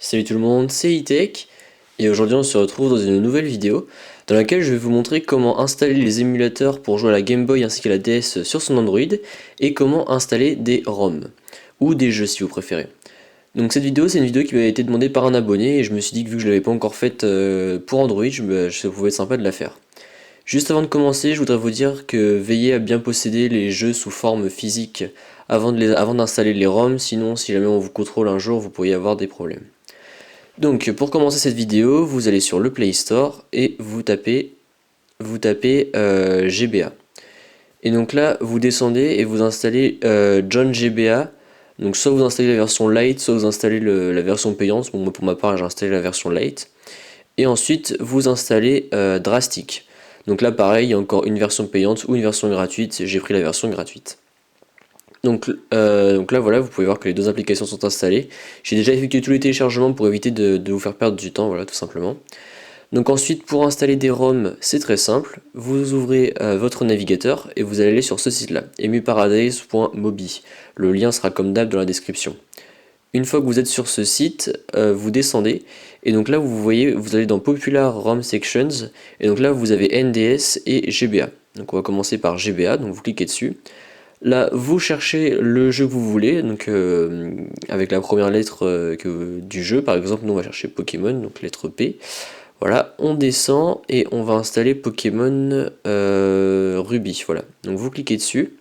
Salut tout le monde, c'est E-Tech et aujourd'hui on se retrouve dans une nouvelle vidéo dans laquelle je vais vous montrer comment installer les émulateurs pour jouer à la Game Boy ainsi qu'à la DS sur son Android et comment installer des ROM ou des jeux si vous préférez. Donc cette vidéo c'est une vidéo qui m'a été demandée par un abonné et je me suis dit que vu que je l'avais pas encore faite pour Android, ça pouvait être sympa de la faire. Juste avant de commencer, je voudrais vous dire que veillez à bien posséder les jeux sous forme physique avant d'installer les ROM, sinon si jamais on vous contrôle un jour vous pourriez avoir des problèmes. Donc pour commencer cette vidéo, vous allez sur le Play Store et vous tapez GBA. Et donc là, vous descendez et vous installez John GBA. Donc soit vous installez la version light, soit vous installez la version payante. Bon, moi pour ma part, j'ai installé la version light. Et ensuite, vous installez Drastic. Donc là, pareil, il y a encore une version payante ou une version gratuite. J'ai pris la version gratuite. Donc là voilà, vous pouvez voir que les deux applications sont installées. J'ai déjà effectué tous les téléchargements pour éviter de vous faire perdre du temps, voilà tout simplement. Donc ensuite pour installer des ROM c'est très simple, vous ouvrez votre navigateur et vous allez aller sur ce site là, emuparadise.mobi. Le lien sera comme d'hab dans la description. Une fois que vous êtes sur ce site, vous descendez et donc là vous voyez, vous allez dans Popular ROM Sections et donc là vous avez NDS et GBA. Donc on va commencer par GBA, donc vous cliquez dessus. Là, vous cherchez le jeu que vous voulez, donc avec la première lettre du jeu, par exemple, nous on va chercher Pokémon, donc lettre P. Voilà, on descend et on va installer Pokémon Ruby, voilà. Donc vous cliquez dessus,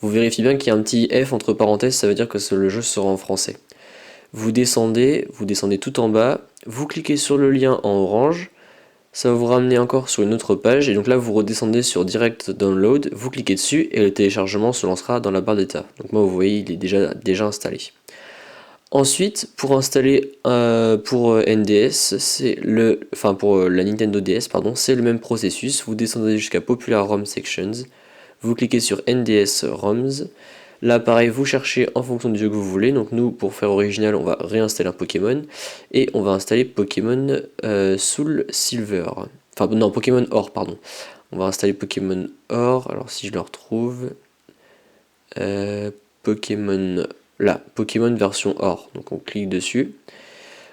vous vérifiez bien qu'il y a un petit F entre parenthèses, ça veut dire que le jeu sera en français. Vous descendez tout en bas, vous cliquez sur le lien en orange, ça va vous ramener encore sur une autre page et donc là vous redescendez sur Direct Download, vous cliquez dessus et le téléchargement se lancera dans la barre d'état. Donc moi vous voyez il est déjà installé. Ensuite pour installer pour NDS, pour la Nintendo DS pardon, c'est le même processus, vous descendez jusqu'à Popular ROM Sections, vous cliquez sur NDS ROMs. Là pareil vous cherchez en fonction du jeu que vous voulez, donc nous pour faire original on va réinstaller un Pokémon et on va installer Pokémon Soul Silver, enfin non Pokémon Or pardon, on va installer Pokémon Or, alors si je le retrouve, Pokémon, là, Pokémon version Or, donc on clique dessus,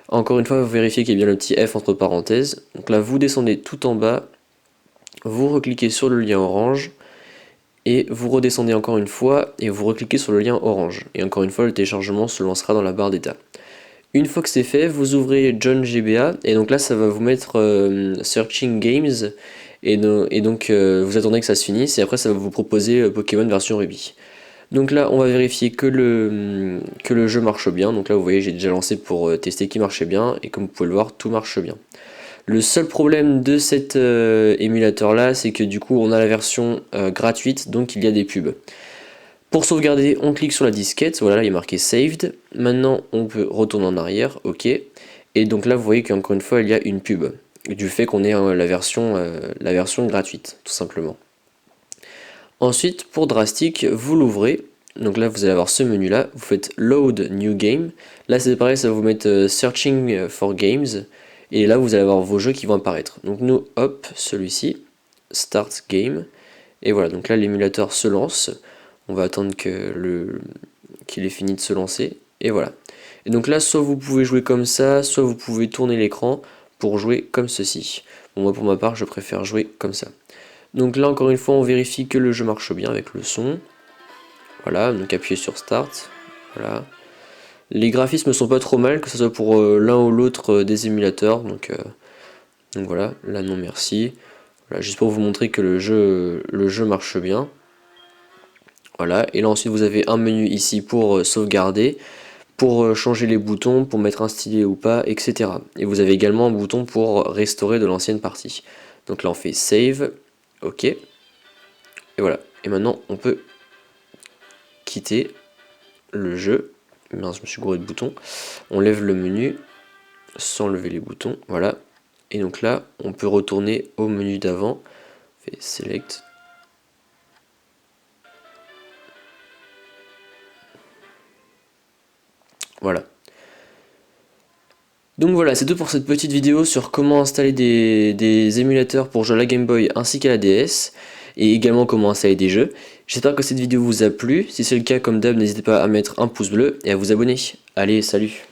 encore une fois vous vérifiez qu'il y a bien le petit F entre parenthèses, donc là vous descendez tout en bas, vous recliquez sur le lien orange, et vous redescendez encore une fois et vous recliquez sur le lien orange. Et encore une fois, le téléchargement se lancera dans la barre d'état. Une fois que c'est fait, vous ouvrez John GBA et donc là ça va vous mettre Searching Games et donc vous attendez que ça se finisse et après ça va vous proposer Pokémon version Ruby. Donc là on va vérifier que le jeu marche bien. Donc là vous voyez j'ai déjà lancé pour tester qu'il marchait bien et comme vous pouvez le voir tout marche bien. Le seul problème de cet émulateur là, c'est que du coup on a la version gratuite, donc il y a des pubs. Pour sauvegarder, on clique sur la disquette, voilà là il est marqué Saved. Maintenant on peut retourner en arrière, ok. Et donc là vous voyez qu'encore une fois il y a une pub, du fait qu'on ait la version gratuite, tout simplement. Ensuite pour Drastic, vous l'ouvrez. Donc là vous allez avoir ce menu là, vous faites Load New Game. Là c'est pareil, ça va vous mettre Searching for Games. Et là vous allez avoir vos jeux qui vont apparaître. Donc nous, hop, celui-ci, Start Game. Et voilà, donc là l'émulateur se lance. On va attendre qu'il ait fini de se lancer. Et voilà. Et donc là, soit vous pouvez jouer comme ça, soit vous pouvez tourner l'écran pour jouer comme ceci. Bon, moi pour ma part, je préfère jouer comme ça. Donc là, encore une fois, on vérifie que le jeu marche bien avec le son. Voilà, donc appuyez sur Start. Voilà. Les graphismes sont pas trop mal, que ce soit pour l'un ou l'autre des émulateurs, donc voilà, là non merci. Voilà, juste pour vous montrer que le jeu marche bien. Voilà, et là ensuite vous avez un menu ici pour sauvegarder, pour changer les boutons, pour mettre un stylet ou pas, etc. Et vous avez également un bouton pour restaurer de l'ancienne partie. Donc là on fait Save, ok, et voilà. Et maintenant on peut quitter le jeu. Mince, je me suis gouré de boutons. On lève le menu sans lever les boutons, voilà. Et donc là, on peut retourner au menu d'avant. On fait Select. Voilà. Donc voilà, c'est tout pour cette petite vidéo sur comment installer des émulateurs pour jouer à la Game Boy ainsi qu'à la DS. Et également comment installer des jeux. J'espère que cette vidéo vous a plu. Si c'est le cas, comme d'hab, n'hésitez pas à mettre un pouce bleu et à vous abonner. Allez, salut!